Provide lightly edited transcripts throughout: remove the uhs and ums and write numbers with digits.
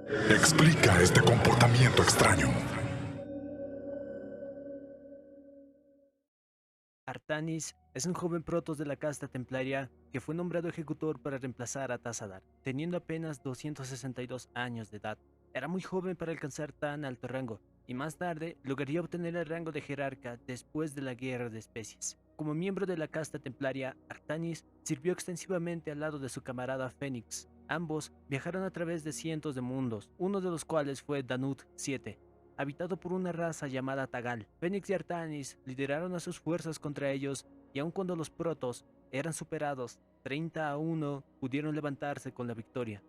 Explica este comportamiento extraño. Artanis es un joven protoss de la casta templaria que fue nombrado ejecutor para reemplazar a Tassadar, teniendo apenas 262 años de edad. Era muy joven para alcanzar tan alto rango, y más tarde lograría obtener el rango de jerarca después de la Guerra de Especies. Como miembro de la casta templaria, Artanis sirvió extensivamente al lado de su camarada Fénix. Ambos viajaron a través de cientos de mundos, uno de los cuales fue Danut 7, habitado por una raza llamada Tagal. Fénix y Artanis lideraron a sus fuerzas contra ellos, y aun cuando los protos eran superados 30-1, pudieron levantarse con la victoria.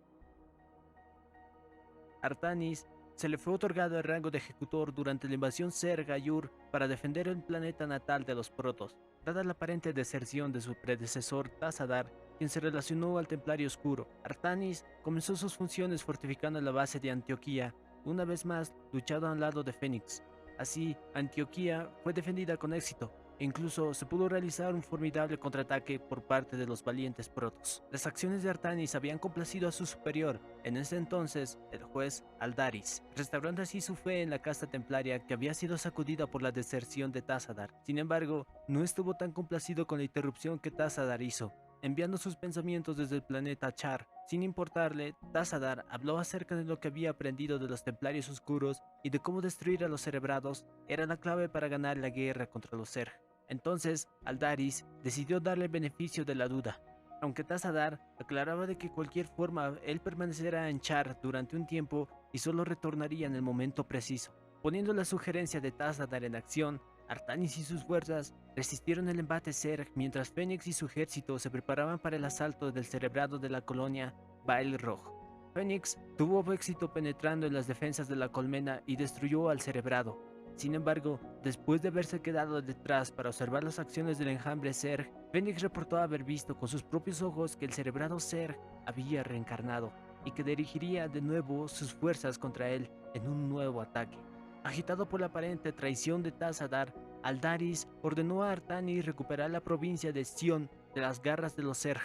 Artanis se le fue otorgado el rango de ejecutor durante la invasión Ser-Gayur para defender el planeta natal de los protos, dada la aparente deserción de su predecesor Tassadar, quien se relacionó al Templario Oscuro. Artanis comenzó sus funciones fortificando la base de Antioquía, una vez más luchando al lado de Fénix. Así, Antioquía fue defendida con éxito, e incluso se pudo realizar un formidable contraataque por parte de los valientes protos. Las acciones de Artanis habían complacido a su superior, en ese entonces el juez Aldaris, restaurando así su fe en la casta templaria que había sido sacudida por la deserción de Tassadar. Sin embargo, no estuvo tan complacido con la interrupción que Tassadar hizo, enviando sus pensamientos desde el planeta Char. Sin importarle, Tassadar habló acerca de lo que había aprendido de los templarios oscuros y de cómo destruir a los cerebrados era la clave para ganar la guerra contra los Zerg. Entonces, Aldaris decidió darle el beneficio de la duda, aunque Tassadar aclaraba de que cualquier forma él permanecerá en Char durante un tiempo y solo retornaría en el momento preciso. Poniendo la sugerencia de Tassadar en acción, Artanis y sus fuerzas resistieron el embate Zerg mientras Fénix y su ejército se preparaban para el asalto del cerebrado de la colonia Balrog. Fénix tuvo éxito penetrando en las defensas de la colmena y destruyó al cerebrado. Sin embargo, después de haberse quedado detrás para observar las acciones del enjambre Zerg, Fénix reportó haber visto con sus propios ojos que el cerebrado Zerg había reencarnado y que dirigiría de nuevo sus fuerzas contra él en un nuevo ataque. Agitado por la aparente traición de Tassadar, Aldaris ordenó a Artanis recuperar la provincia de Sion de las garras de los Zerg,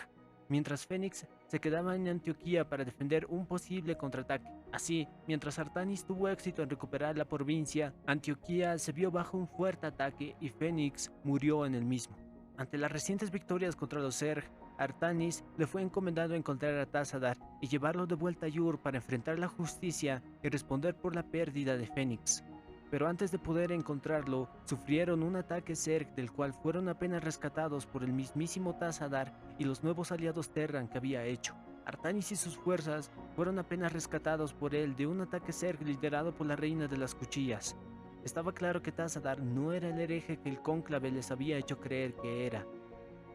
mientras Fénix se quedaba en Antioquía para defender un posible contraataque. Así, mientras Artanis tuvo éxito en recuperar la provincia, Antioquía se vio bajo un fuerte ataque y Fénix murió en el mismo. Ante las recientes victorias contra los Zerg, Artanis le fue encomendado encontrar a Tassadar y llevarlo de vuelta a Yur para enfrentar la justicia y responder por la pérdida de Fénix. Pero antes de poder encontrarlo, sufrieron un ataque Zerg del cual fueron apenas rescatados por el mismísimo Tassadar y los nuevos aliados Terran que había hecho. Artanis y sus fuerzas fueron apenas rescatados por él de un ataque Zerg liderado por la Reina de las Cuchillas. Estaba claro que Tassadar no era el hereje que el cónclave les había hecho creer que era.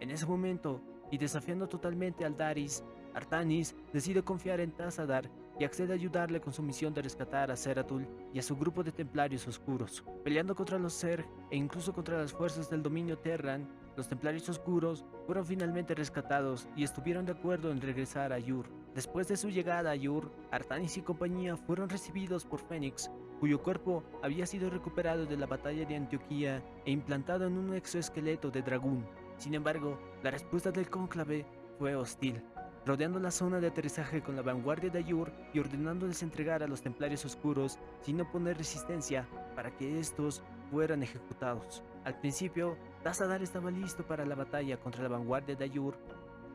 En ese momento, y desafiando totalmente a Aldaris, Artanis decide confiar en Tassadar y accede a ayudarle con su misión de rescatar a Zeratul y a su grupo de templarios oscuros. Peleando contra los Zerg e incluso contra las fuerzas del dominio Terran, los templarios oscuros fueron finalmente rescatados y estuvieron de acuerdo en regresar a Yur. Después de su llegada a Yur, Artanis y compañía fueron recibidos por Fénix, cuyo cuerpo había sido recuperado de la batalla de Antioquía e implantado en un exoesqueleto de dragón. Sin embargo, la respuesta del cónclave fue hostil, rodeando la zona de aterrizaje con la vanguardia de Ayur y ordenándoles entregar a los templarios oscuros sin oponer resistencia para que estos fueran ejecutados. Al principio, Tassadar estaba listo para la batalla contra la vanguardia de Ayur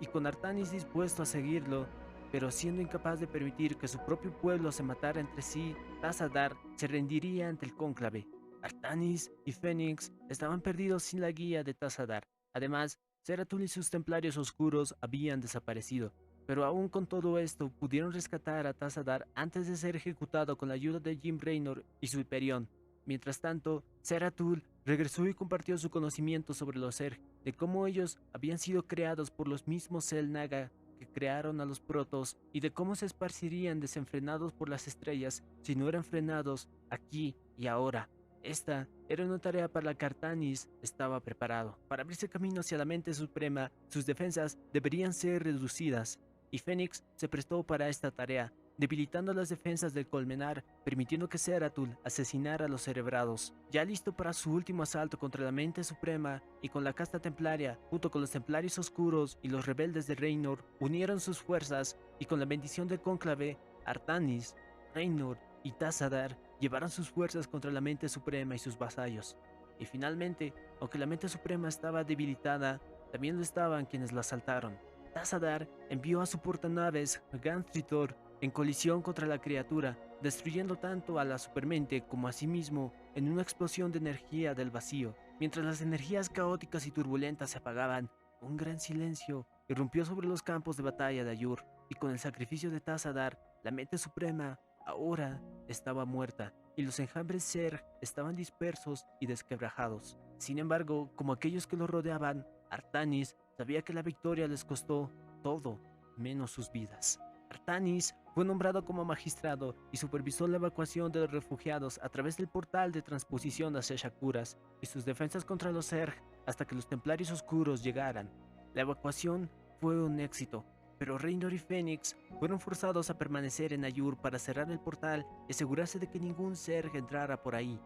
y con Artanis dispuesto a seguirlo, pero siendo incapaz de permitir que su propio pueblo se matara entre sí, Tassadar se rendiría ante el cónclave. Artanis y Fénix estaban perdidos sin la guía de Tassadar. Además, Zeratul y sus templarios oscuros habían desaparecido, pero aún con todo esto pudieron rescatar a Tassadar antes de ser ejecutado con la ayuda de Jim Raynor y su Hyperion. Mientras tanto, Zeratul regresó y compartió su conocimiento sobre los Zerg, de cómo ellos habían sido creados por los mismos Xel'Naga que crearon a los protos y de cómo se esparcirían desenfrenados por las estrellas si no eran frenados aquí y ahora. Esta era una tarea para la que Artanis estaba preparado. Para abrirse camino hacia la mente suprema, sus defensas deberían ser reducidas, y Fénix se prestó para esta tarea, debilitando las defensas del colmenar, permitiendo que Zeratul asesinara a los cerebrados. Ya listo para su último asalto contra la mente suprema, y con la casta templaria, junto con los templarios oscuros y los rebeldes de Raynor, unieron sus fuerzas, y con la bendición del cónclave, Artanis Reynor y Tazadar llevaron sus fuerzas contra la Mente Suprema y sus vasallos. Y finalmente, aunque la Mente Suprema estaba debilitada, también lo estaban quienes la asaltaron. Tazadar envió a su portanaves Gantritor en colisión contra la criatura, destruyendo tanto a la supermente como a sí mismo en una explosión de energía del vacío. Mientras las energías caóticas y turbulentas se apagaban, un gran silencio irrumpió sobre los campos de batalla de Ayur, y con el sacrificio de Tazadar, la Mente Suprema ahora estaba muerta, y los enjambres Zerg estaban dispersos y desquebrajados. Sin embargo, como aquellos que lo rodeaban, Artanis sabía que la victoria les costó todo menos sus vidas. Artanis fue nombrado como magistrado y supervisó la evacuación de los refugiados a través del portal de transposición hacia Shakuras y sus defensas contra los Zerg hasta que los Templarios Oscuros llegaran. La evacuación fue un éxito, pero Reynor y Fénix fueron forzados a permanecer en Ayur para cerrar el portal y asegurarse de que ningún Zerg entrara por ahí.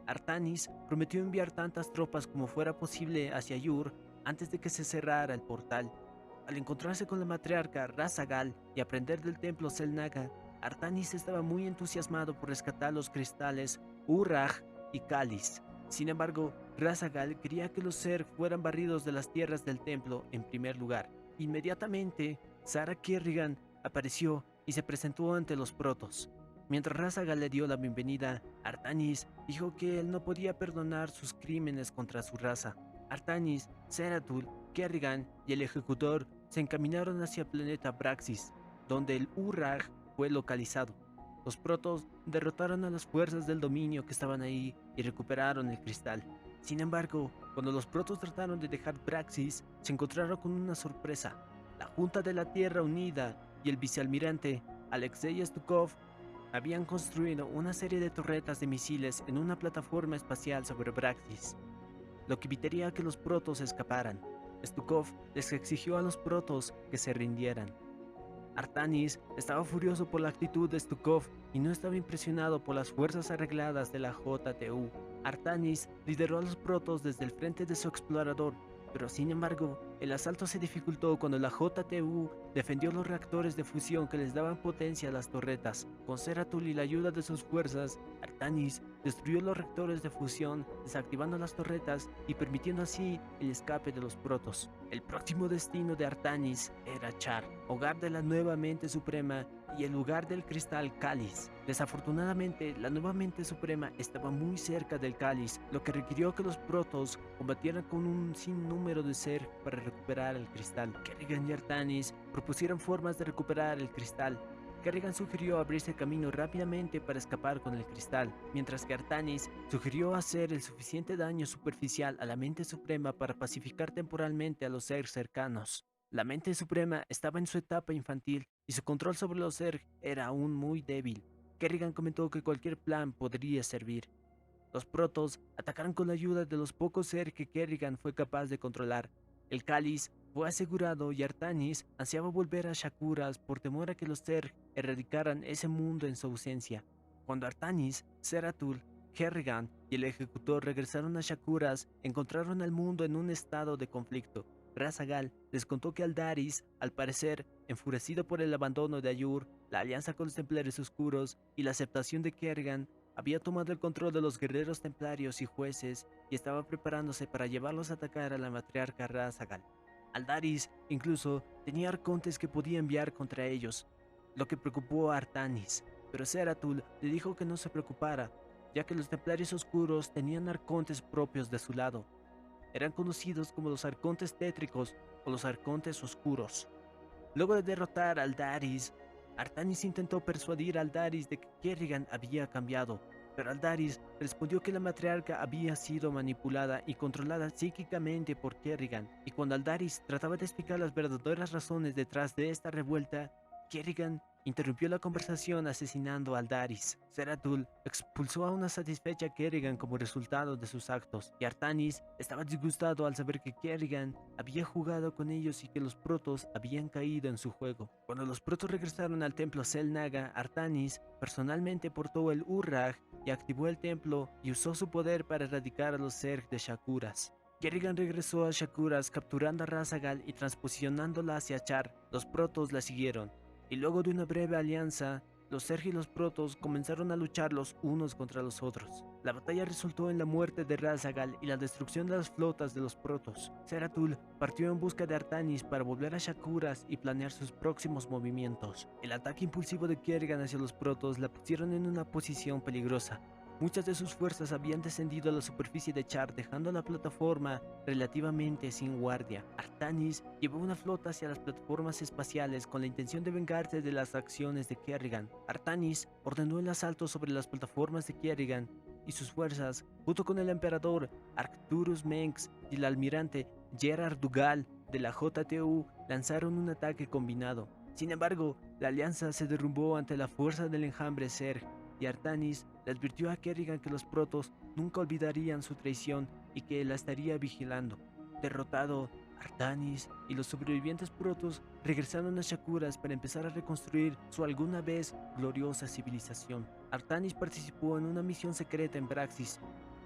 Artanis prometió enviar tantas tropas como fuera posible hacia Ayur antes de que se cerrara el portal. Al encontrarse con la matriarca Razagal y aprender del templo Selnaga, Artanis estaba muy entusiasmado por rescatar los cristales Urraj y Cáliz. Sin embargo, Razagal quería que los Zerg fueran barridos de las tierras del templo en primer lugar. Inmediatamente, Sarah Kerrigan apareció y se presentó ante los protos. Mientras Razagal le dio la bienvenida, Artanis dijo que él no podía perdonar sus crímenes contra su raza. Artanis, Zeratul, Kerrigan y el ejecutor se encaminaron hacia el planeta Braxis, donde el Urraj fue localizado. Los protos derrotaron a las fuerzas del dominio que estaban ahí y recuperaron el cristal. Sin embargo, cuando los protos trataron de dejar Braxis, se encontraron con una sorpresa. La Junta de la Tierra Unida y el vicealmirante Alexei Stukov habían construido una serie de torretas de misiles en una plataforma espacial sobre Braxis, lo que evitaría que los protos escaparan. Stukov les exigió a los protos que se rindieran. Artanis estaba furioso por la actitud de Stukov y no estaba impresionado por las fuerzas arregladas de la JTU. Artanis lideró a los protos desde el frente de su explorador, pero sin embargo, el asalto se dificultó cuando la JTU defendió los reactores de fusión que les daban potencia a las torretas. Con Zeratul y la ayuda de sus fuerzas, Artanis destruyó los reactores de fusión, desactivando las torretas y permitiendo así el escape de los protos. El próximo destino de Artanis era Char, hogar de la nueva Mente Suprema y el lugar del cristal Cáliz. Desafortunadamente, la nueva Mente Suprema estaba muy cerca del Cáliz, lo que requirió que los protos combatieran con un sinnúmero de Zerg para recuperar el cristal. Kerrigan y Artanis propusieron formas de recuperar el cristal. Kerrigan sugirió abrirse camino rápidamente para escapar con el cristal, mientras que Artanis sugirió hacer el suficiente daño superficial a la Mente Suprema para pacificar temporalmente a los Zerg cercanos. La Mente Suprema estaba en su etapa infantil y su control sobre los Zerg era aún muy débil. Kerrigan comentó que cualquier plan podría servir. Los protos atacaron con la ayuda de los pocos Zerg que Kerrigan fue capaz de controlar. El cáliz fue asegurado y Artanis ansiaba volver a Shakuras por temor a que los Zerg erradicaran ese mundo en su ausencia. Cuando Artanis, Zeratul, Kerrigan y el ejecutor regresaron a Shakuras, encontraron al mundo en un estado de conflicto. Razagal les contó que Aldaris, al parecer, enfurecido por el abandono de Ayur, la alianza con los Templarios Oscuros y la aceptación de Kerrigan, había tomado el control de los guerreros templarios y jueces y estaba preparándose para llevarlos a atacar a la matriarca Razagal. Aldaris incluso tenía arcontes que podía enviar contra ellos, lo que preocupó a Artanis, pero Zeratul le dijo que no se preocupara, ya que los Templarios Oscuros tenían arcontes propios de su lado. Eran conocidos como los arcontes tétricos o los arcontes oscuros. Luego de derrotar a Aldaris, Artanis intentó persuadir a Aldaris de que Kerrigan había cambiado, pero Aldaris respondió que la matriarca había sido manipulada y controlada psíquicamente por Kerrigan, y cuando Aldaris trataba de explicar las verdaderas razones detrás de esta revuelta, Kerrigan interrumpió la conversación asesinando a Aldaris. Zeratul expulsó a una satisfecha Kerrigan como resultado de sus actos, y Artanis estaba disgustado al saber que Kerrigan había jugado con ellos y que los protos habían caído en su juego. Cuando los protos regresaron al templo Selnaga, Artanis personalmente portó el Urraj y activó el templo y usó su poder para erradicar a los Zerg de Shakuras. Kerrigan regresó a Shakuras capturando a Razagal y transposicionándola hacia Char. Los protos la siguieron, y luego de una breve alianza, los Zerg y los Protoss comenzaron a luchar los unos contra los otros. La batalla resultó en la muerte de Razagal y la destrucción de las flotas de los Protoss. Zeratul partió en busca de Artanis para volver a Shakuras y planear sus próximos movimientos. El ataque impulsivo de Kerrigan hacia los Protoss la pusieron en una posición peligrosa. Muchas de sus fuerzas habían descendido a la superficie de Char, dejando la plataforma relativamente sin guardia. Artanis llevó una flota hacia las plataformas espaciales con la intención de vengarse de las acciones de Kerrigan. Artanis ordenó el asalto sobre las plataformas de Kerrigan y sus fuerzas, junto con el emperador Arcturus Mengs y el almirante Gerard Dougal de la JTU, lanzaron un ataque combinado. Sin embargo, la alianza se derrumbó ante la fuerza del enjambre Zerg, y Artanis le advirtió a Kerrigan que los Protoss nunca olvidarían su traición y que la estaría vigilando. Derrotado, Artanis y los sobrevivientes Protoss regresaron a Shakuras para empezar a reconstruir su alguna vez gloriosa civilización. Artanis participó en una misión secreta en Braxis.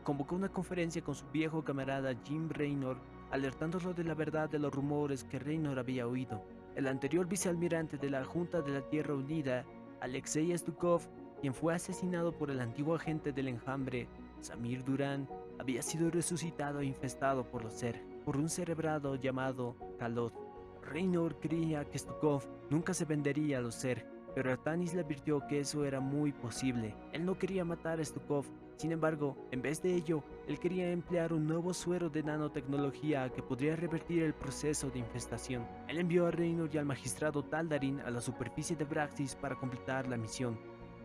Convocó una conferencia con su viejo camarada Jim Raynor, alertándolo de la verdad de los rumores que Raynor había oído. El anterior vicealmirante de la Junta de la Tierra Unida, Alexei Stukov, quien fue asesinado por el antiguo agente del enjambre, Samir Duran, había sido resucitado e infestado por los Zerg, por un cerebrado llamado Kalot. Raynor creía que Stukov nunca se vendería a los Zerg, pero Artanis le advirtió que eso era muy posible. Él no quería matar a Stukov, sin embargo, en vez de ello, él quería emplear un nuevo suero de nanotecnología que podría revertir el proceso de infestación. Él envió a Raynor y al magistrado Taldarin a la superficie de Braxis para completar la misión.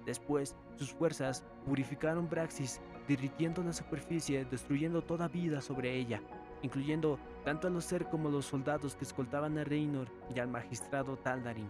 Después, sus fuerzas purificaron Braxis, derritiendo la superficie, destruyendo toda vida sobre ella, incluyendo tanto a los Zerg como a los soldados que escoltaban a Raynor y al magistrado Taldarin.